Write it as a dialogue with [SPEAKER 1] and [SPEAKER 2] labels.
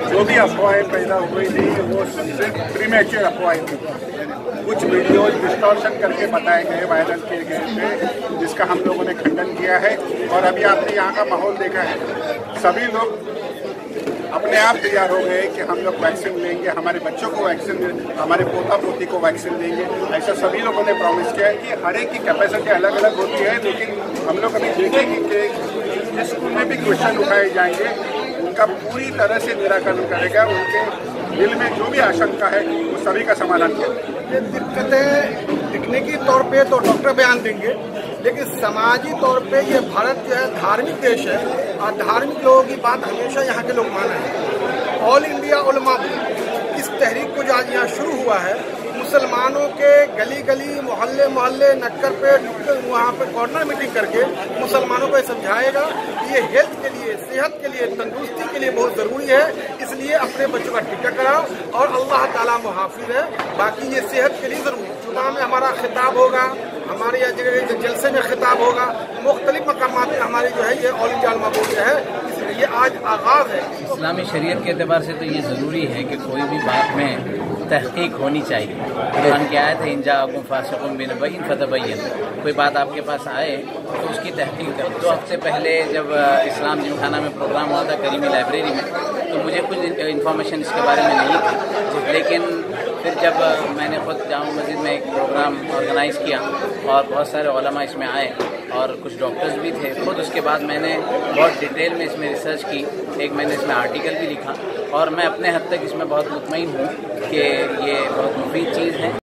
[SPEAKER 1] जो भी अफवाहें पैदा हुई थी वो सिर्फ प्रीमेच्योर अफवाहें थी। कुछ वीडियोज डिस्टॉर्शन करके बताए गए, वायरल किए गए थे, जिसका हम लोगों ने खंडन किया है। और अभी आपने यहाँ का माहौल देखा है, सभी लोग अपने आप तैयार हो गए कि हम लोग वैक्सीन लेंगे, हमारे बच्चों को वैक्सीन, हमारे पोता पोती को वैक्सीन देंगे। ऐसा सभी लोगों ने प्रॉमिस किया है कि हर एक की कैपेसिटी अलग अलग होती है, लेकिन हम लोग अभी देखेंगे कि स्कूल में भी क्वेश्चन उठाए जाएंगे, उनका पूरी तरह से निराकरण करेगा। उनके दिल में जो भी आशंका है वो सभी का समाधान करेगा।
[SPEAKER 2] ये दिक्कतें दिखने की तौर पे तो डॉक्टर बयान देंगे, लेकिन समाजी तौर पे ये भारत जो है धार्मिक देश है और धार्मिक लोगों की बात हमेशा यहाँ के लोग माने हैं। ऑल इंडिया उलमा इस तहरीक को जो आज यहाँ शुरू हुआ है, मुसलमानों के गली गली, मोहल्ले मोहल्ले, नक्कर पे वहाँ पे कॉर्नर मीटिंग करके मुसलमानों को समझाएगा कि ये हेल्थ के लिए, सेहत के लिए, तंदुरुस्ती के लिए बहुत ज़रूरी है, इसलिए अपने बच्चों का टीका कराओ और अल्लाह ताला मुहाफिज है। बाकी ये सेहत के लिए ज़रूरी है। जुमा में हमारा खिताब होगा, हमारे यहाँ जगह जलसे में खिताब होगा, मुख्तलिफ मकामात में हमारी जो है ये ऑल इंडिया उलमा बोर्ड जो है, इसलिए ये आज आगाज़ है।
[SPEAKER 3] इस्लामी शरीयत के एतबार से तो ये ज़रूरी है कि कोई भी बात में तहकीक होनी चाहिए। कुरान की आयत है, इन जाअकुम फासिकुम बिनबइन फतबय्यन, कोई बात आपके पास आए तो उसकी तहकीक करें। 2 हफ्ते पहले जब इस्लाम जिमखाना में प्रोग्राम हुआ था करीमी लाइब्रेरी में, तो मुझे कुछ इन्फॉर्मेशन इसके बारे में नहीं थी, लेकिन फिर जब मैंने खुद जामा मस्जिद में एक प्रोग्राम ऑर्गेनाइज़ किया और बहुत सारे उलमा इसमें आए और कुछ डॉक्टर्स भी थे, खुद उसके बाद मैंने बहुत डिटेल में इसमें रिसर्च की, एक मैंने इसमें आर्टिकल भी लिखा और मैं अपने हद तक इसमें बहुत मुतमईन हूँ कि ये बहुत मुफीद चीज़ है।